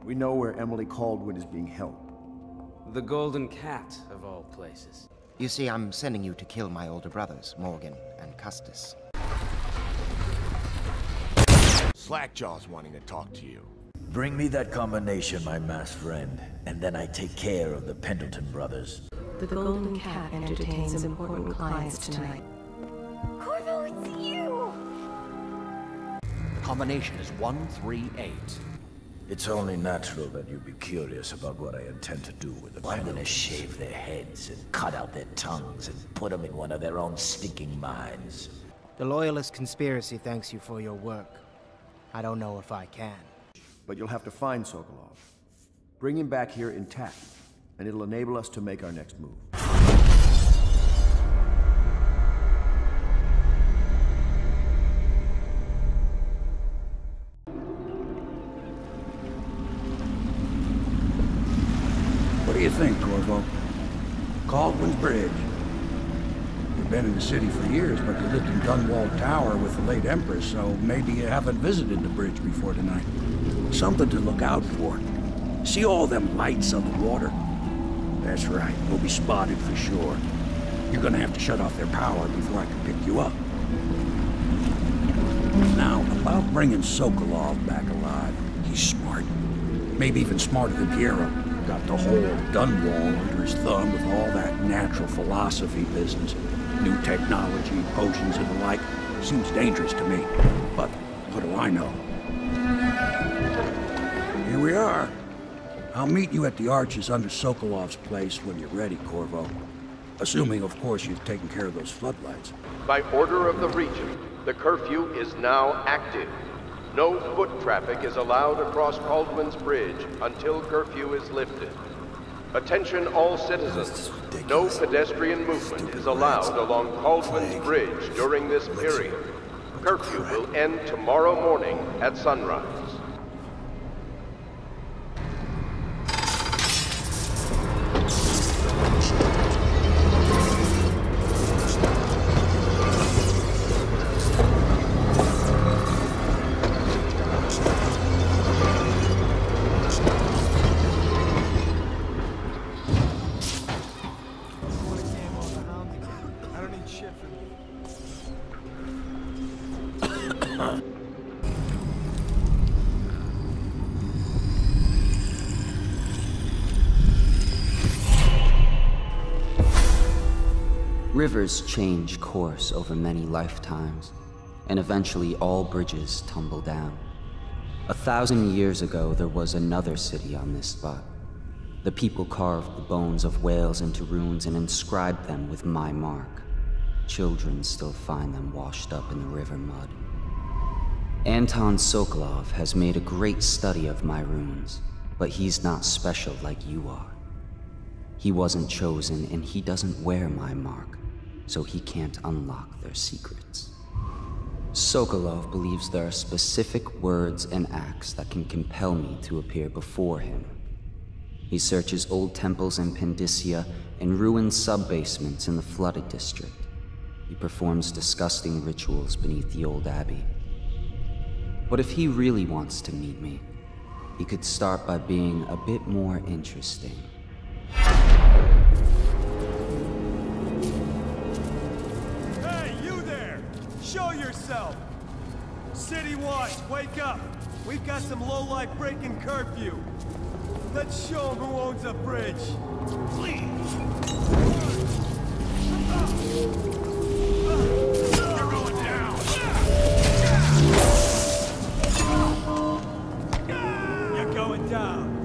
We know where Emily Caldwin is being held. The Golden Cat, of all places. You see, I'm sending you to kill my older brothers, Morgan and Custis. Slackjaw's wanting to talk to you. Bring me that combination, my masked friend, and then I take care of the Pendleton brothers. The Golden Cat entertains important clients tonight. Corvo, it's you! Combination is 138. It's only natural that you'd be curious about what I intend to do with them. I'm gonna shave their heads and cut out their tongues and put them in one of their own stinking mines. The Loyalist conspiracy thanks you for your work. I don't know if I can. But you'll have to find Sokolov. Bring him back here intact, and it'll enable us to make our next move. What do you think, Corvo? Caldwin's Bridge. You've been in the city for years, but you lived in Dunwall Tower with the late Empress, so maybe you haven't visited the bridge before tonight. Something to look out for. See all them lights on the water? That's right, we'll be spotted for sure. You're gonna have to shut off their power before I can pick you up. Now, about bringing Sokolov back alive, he's smart. Maybe even smarter than Piero. Got the whole Dunwall under his thumb with all that natural philosophy business. New technology, potions and the like. Seems dangerous to me. But what do I know? Here we are. I'll meet you at the arches under Sokolov's place when you're ready, Corvo. Assuming, of course, you've taken care of those floodlights. By order of the Regent, the curfew is now active. No foot traffic is allowed across Caldwin's Bridge until curfew is lifted. Attention all citizens. No pedestrian movement is allowed along Caldwin's Bridge during this period. Curfew will end tomorrow morning at sunrise. Rivers change course over many lifetimes, and eventually all bridges tumble down. 1,000 years ago, there was another city on this spot. The people carved the bones of whales into runes and inscribed them with my mark. Children still find them washed up in the river mud. Anton Sokolov has made a great study of my runes, but he's not special like you are. He wasn't chosen, and he doesn't wear my mark, so he can't unlock their secrets. Sokolov believes there are specific words and acts that can compel me to appear before him. He searches old temples in Pendicia and ruined sub-basements in the flooded district. He performs disgusting rituals beneath the old abbey. But if he really wants to meet me, he could start by being a bit more interesting. Show yourself! City Watch, wake up! We've got some lowlife breaking curfew. Let's show them who owns the bridge. Please! You're going down! You're going down!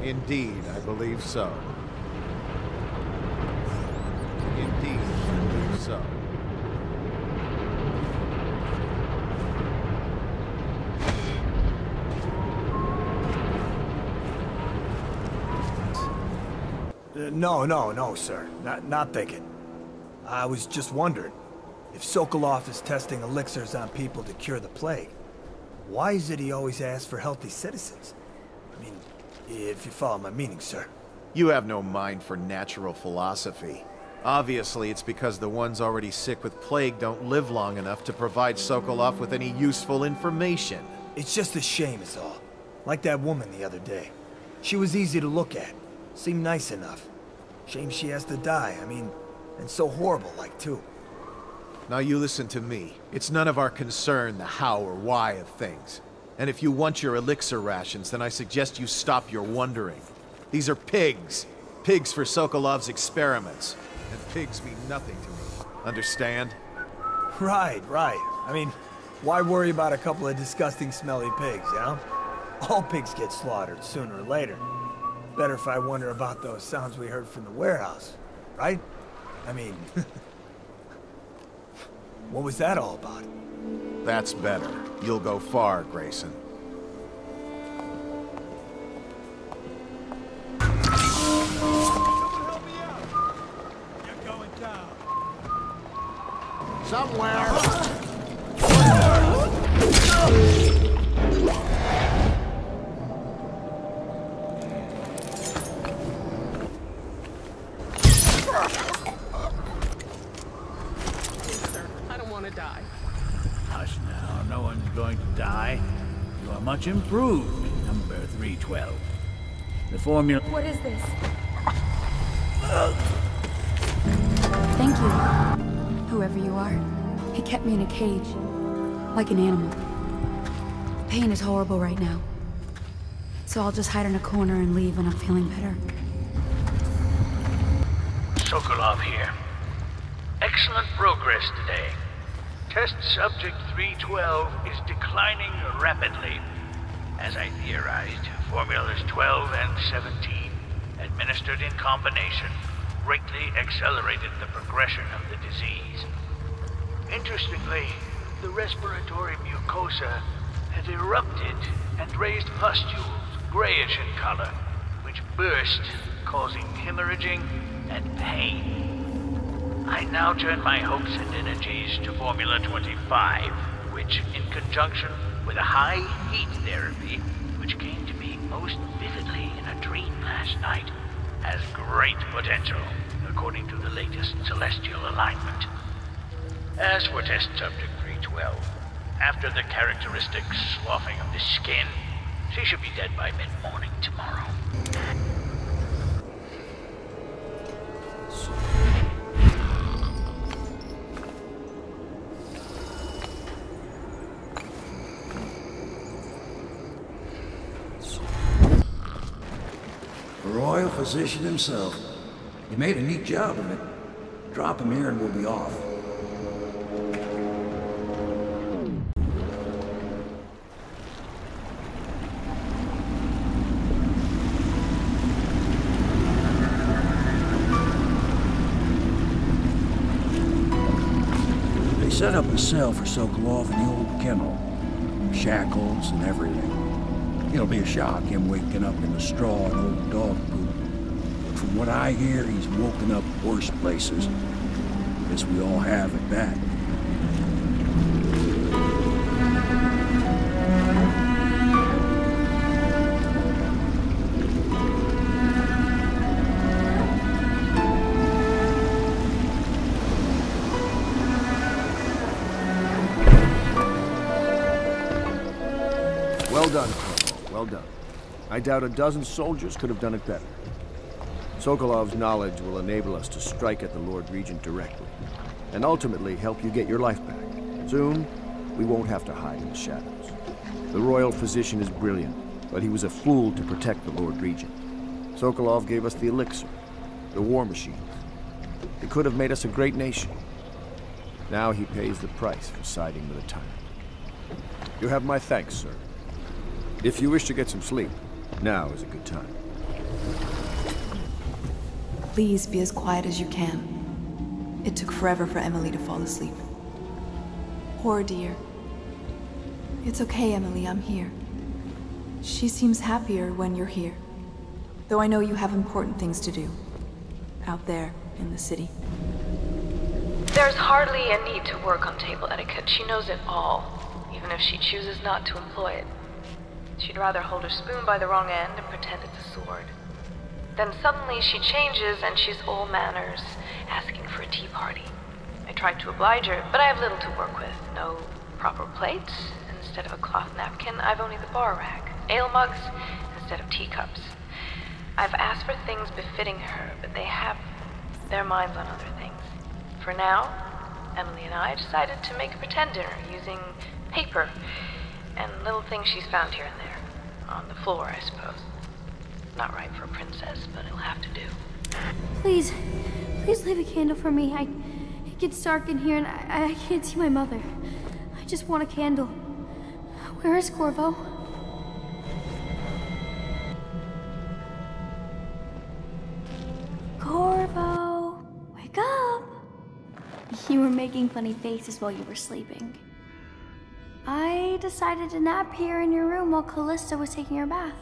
Indeed, I believe so. Indeed, I believe so. No, sir. Not thinking. I was just wondering, if Sokolov is testing elixirs on people to cure the plague, why is it he always asks for healthy citizens? I mean, if you follow my meaning, sir. You have no mind for natural philosophy. Obviously, it's because the ones already sick with plague don't live long enough to provide Sokolov with any useful information. It's just a shame is all. Like that woman the other day. She was easy to look at. Seemed nice enough. Shame she has to die, I mean, and so horrible like too. Now you listen to me. It's none of our concern the how or why of things. And if you want your elixir rations, then I suggest you stop your wondering. These are pigs. Pigs for Sokolov's experiments. And pigs mean nothing to me. Understand? Right. I mean, why worry about a couple of disgusting smelly pigs, you know? All pigs get slaughtered sooner or later. Better if I wonder about those sounds we heard from the warehouse, right? I mean, what was that all about? That's better. You'll go far, Grayson. Somewhere. I don't want to die. Hush now, no one's going to die. You are much improved, number 312. The formula... What is this? Thank you. Whoever you are, he kept me in a cage, like an animal. The pain is horrible right now, so I'll just hide in a corner and leave when I'm feeling better. Sokolov here. Excellent progress today. Test subject 312 is declining rapidly. As I theorized, formulas 12 and 17, administered in combination, greatly accelerated the progression of the disease. Interestingly, the respiratory mucosa had erupted and raised pustules, grayish in color, which burst, causing hemorrhaging and pain. I now turn my hopes and energies to Formula 25, which, in conjunction with a high heat therapy, which came to me most vividly in a dream last night, has great potential, according to the latest celestial alignment. As for test subject 312, after the characteristic sloughing of the skin, she should be dead by mid-morning tomorrow. The royal physician himself. He made a neat job of it. Drop him here and we'll be off. They set up a cell for Sokolov in the old kennel. Shackles and everything. It'll be a shock, him waking up in the straw and old dog poop. But from what I hear, he's woken up worse places. Guess we all have at that. Well done, Corvo. Well done. I doubt a dozen soldiers could have done it better. Sokolov's knowledge will enable us to strike at the Lord Regent directly, and ultimately help you get your life back. Soon, we won't have to hide in the shadows. The royal physician is brilliant, but he was a fool to protect the Lord Regent. Sokolov gave us the elixir, the war machines. It could have made us a great nation. Now he pays the price for siding with a tyrant. You have my thanks, sir. If you wish to get some sleep, now is a good time. Please be as quiet as you can. It took forever for Emily to fall asleep. Poor dear. It's okay, Emily, I'm here. She seems happier when you're here. Though I know you have important things to do. Out there, in the city. There's hardly a need to work on table etiquette. She knows it all, even if she chooses not to employ it. She'd rather hold her spoon by the wrong end and pretend it's a sword. Then suddenly she changes and she's all manners, asking for a tea party. I tried to oblige her, but I have little to work with. No proper plates. Instead of a cloth napkin, I've only the bar rack. Ale mugs instead of teacups. I've asked for things befitting her, but they have their minds on other things. For now, Emily and I decided to make a pretend dinner using paper and little things she's found here and there. On the floor, I suppose. Not right for a princess, but it'll have to do. Please leave a candle for me. It gets dark in here and I can't see my mother. I just want a candle. Where is Corvo? Corvo, wake up! You were making funny faces while you were sleeping. I decided to nap here in your room while Callista was taking her bath.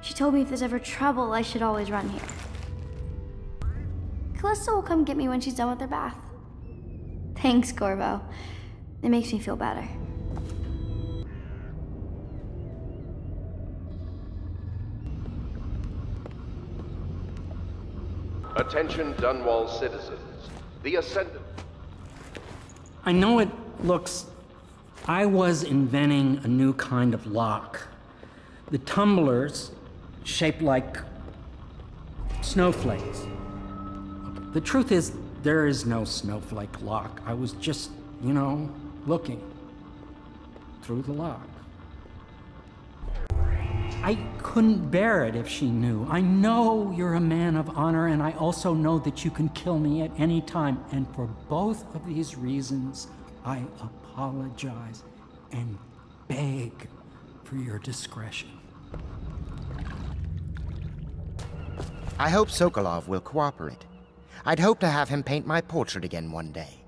She told me if there's ever trouble, I should always run here. Callista will come get me when she's done with her bath. Thanks, Corvo. It makes me feel better. Attention Dunwall citizens. The Ascendant. I know it looks... I was inventing a new kind of lock. The tumblers, shaped like snowflakes. The truth is, there is no snowflake lock. I was just, looking through the lock. I couldn't bear it if she knew. I know you're a man of honor, and I also know that you can kill me at any time. And for both of these reasons, I apologize and beg for your discretion. I hope Sokolov will cooperate. I'd hope to have him paint my portrait again one day.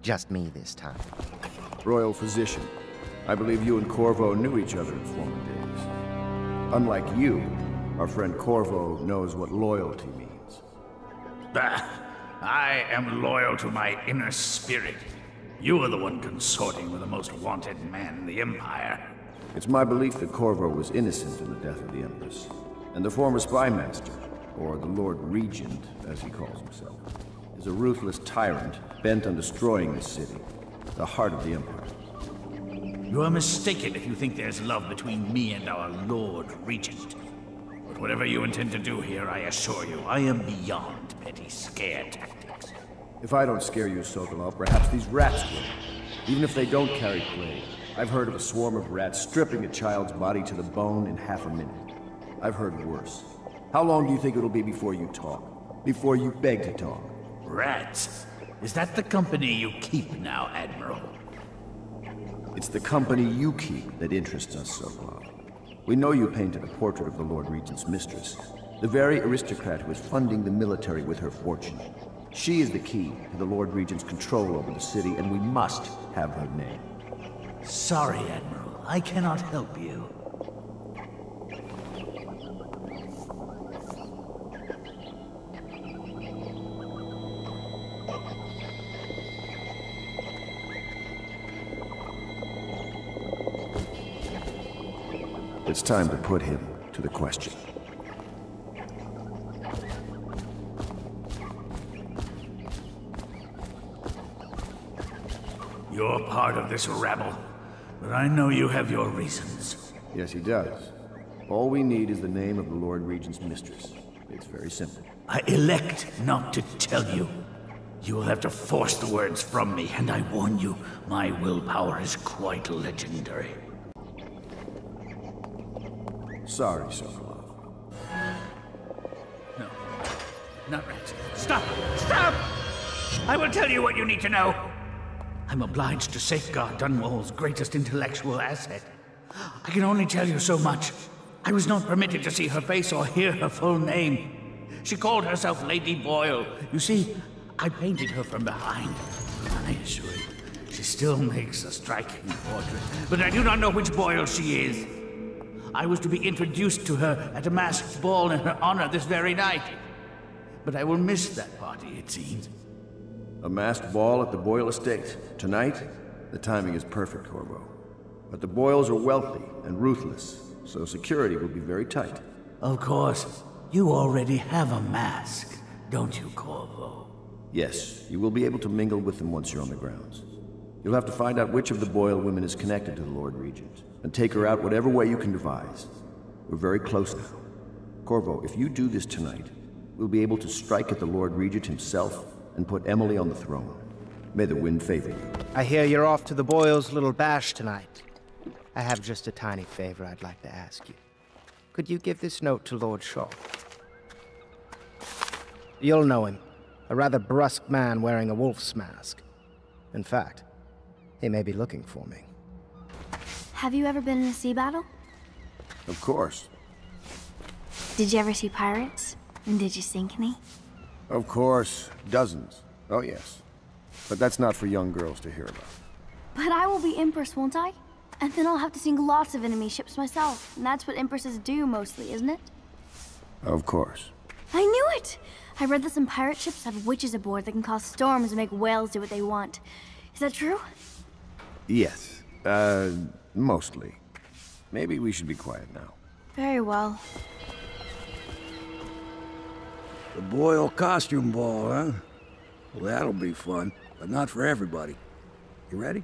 Just me this time. Royal physician, I believe you and Corvo knew each other in former days. Unlike you, our friend Corvo knows what loyalty means. I am loyal to my inner spirit. You are the one consorting with the most wanted man in the Empire. It's my belief that Corvo was innocent in the death of the Empress, and the former spy master, or the Lord Regent, as he calls himself, is a ruthless tyrant bent on destroying this city, the heart of the Empire. You are mistaken if you think there's love between me and our Lord Regent. But whatever you intend to do here, I assure you, I am beyond petty scare tactics. If I don't scare you, Sokolov, perhaps these rats will. Even if they don't carry plague. I've heard of a swarm of rats stripping a child's body to the bone in half a minute. I've heard worse. How long do you think it'll be before you talk? Before you beg to talk? Rats? Is that the company you keep now, Admiral? It's the company you keep that interests us, Sokolov. We know you painted a portrait of the Lord Regent's mistress, the very aristocrat who is funding the military with her fortune. She is the key to the Lord Regent's control over the city, and we must have her name. Sorry, Admiral. I cannot help you. It's time to put him to the question. You're part of this rabble, but I know you have your reasons. Yes, he does. All we need is the name of the Lord Regent's mistress. It's very simple. I elect not to tell you. You will have to force the words from me, and I warn you, my willpower is quite legendary. Sorry, Sokolov. No, not rats. Stop! Stop! I will tell you what you need to know. I'm obliged to safeguard Dunwall's greatest intellectual asset. I can only tell you so much. I was not permitted to see her face or hear her full name. She called herself Lady Boyle. You see, I painted her from behind. I assure you, she still makes a striking portrait. But I do not know which Boyle she is. I was to be introduced to her at a masked ball in her honor this very night. But I will miss that party, it seems. A masked ball at the Boyle estate. Tonight? The timing is perfect, Corvo. But the Boyles are wealthy and ruthless, so security will be very tight. Of course. You already have a mask, don't you, Corvo? Yes, you will be able to mingle with them once you're on the grounds. You'll have to find out which of the Boyle women is connected to the Lord Regent, and take her out whatever way you can devise. We're very close now. Corvo, if you do this tonight, we'll be able to strike at the Lord Regent himself and put Emily on the throne. May the wind favor you. I hear you're off to the Boyles' little bash tonight. I have just a tiny favor I'd like to ask you. Could you give this note to Lord Shaw? You'll know him. A rather brusque man wearing a wolf's mask. In fact, he may be looking for me. Have you ever been in a sea battle? Of course. Did you ever see pirates? And did you sink any? Of course. Dozens. Oh, yes. But that's not for young girls to hear about. But I will be Empress, won't I? And then I'll have to sink lots of enemy ships myself. And that's what Empresses do mostly, isn't it? Of course. I knew it! I read that some pirate ships have witches aboard that can cause storms and make whales do what they want. Is that true? Yes. Mostly. Maybe we should be quiet now. Very well. The Boyle costume ball, huh? Well, that'll be fun, but not for everybody. You ready?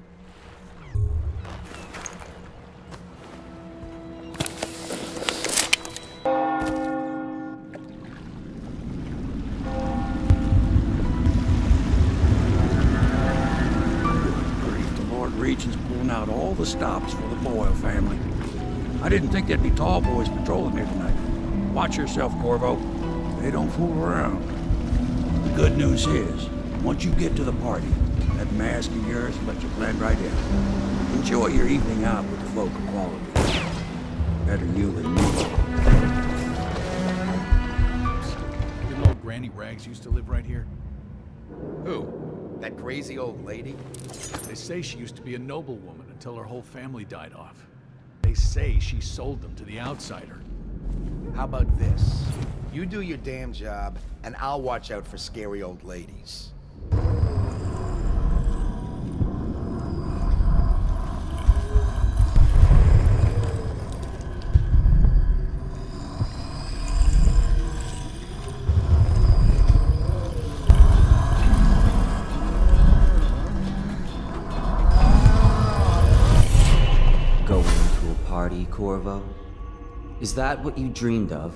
Regent's pulling out all the stops for the Boyle family. I didn't think there'd be tall boys patrolling here tonight. Watch yourself, Corvo. They don't fool around. The good news is, once you get to the party, that mask of yours will let you blend right in. Enjoy your evening out with the folk of quality. Better you than me. Didn't old Granny Rags used to live right here? Who? That crazy old lady? They say she used to be a noblewoman until her whole family died off. They say she sold them to the outsider. How about this? You do your damn job, and I'll watch out for scary old ladies. Corvo? Is that what you dreamed of?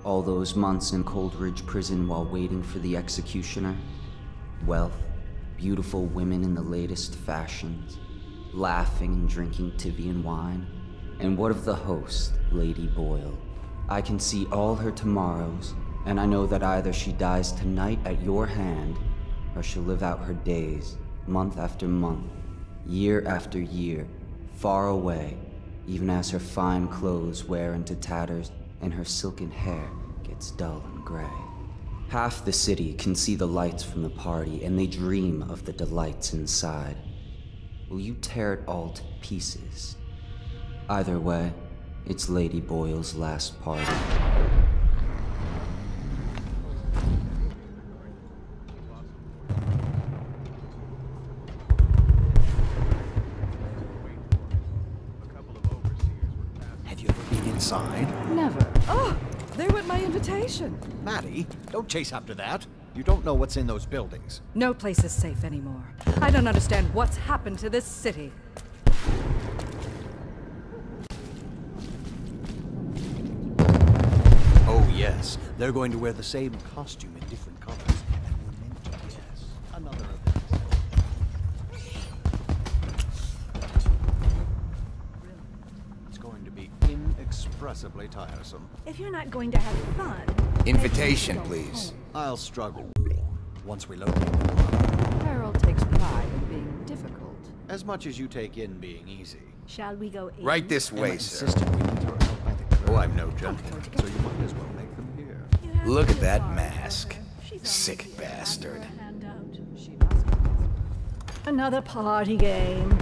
All those months in Coldridge Prison while waiting for the executioner? Wealth, beautiful women in the latest fashions, laughing and drinking Tivian wine? And what of the host, Lady Boyle? I can see all her tomorrows, and I know that either she dies tonight at your hand, or she'll live out her days, month after month, year after year, far away, even as her fine clothes wear into tatters and her silken hair gets dull and gray. Half the city can see the lights from the party, and they dream of the delights inside. Will you tear it all to pieces? Either way, it's Lady Boyle's last party. Inside? Never. Oh, there went my invitation. Maddie, don't chase after that. You don't know what's in those buildings. No place is safe anymore. I don't understand what's happened to this city. Oh yes, they're going to wear the same costume in different colors. And we're meant to guess another of them. It's going to be inexpressibly tiresome. If you're not going to have fun... Invitation, please. I'll struggle once we locate them. Harold takes pride in being difficult. As much as you take in being easy. Shall we go in? Right this way, sir. Oh, I'm no gentleman, so you might as well make them here. You Look at that mask. Sick bastard. Another party game.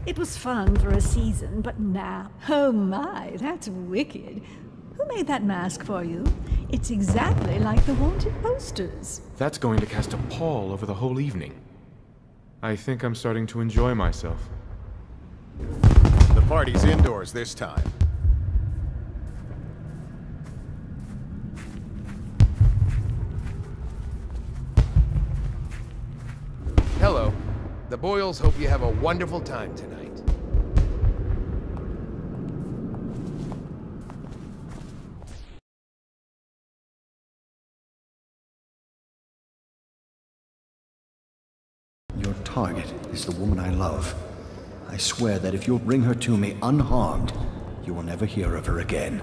It was fun for a season, but now... Oh my, that's wicked. Who made that mask for you? It's exactly like the wanted posters. That's going to cast a pall over the whole evening. I think I'm starting to enjoy myself. The party's indoors this time. Hello. The Boyles hope you have a wonderful time tonight. Your target is the woman I love. I swear that if you'll bring her to me unharmed, you will never hear of her again.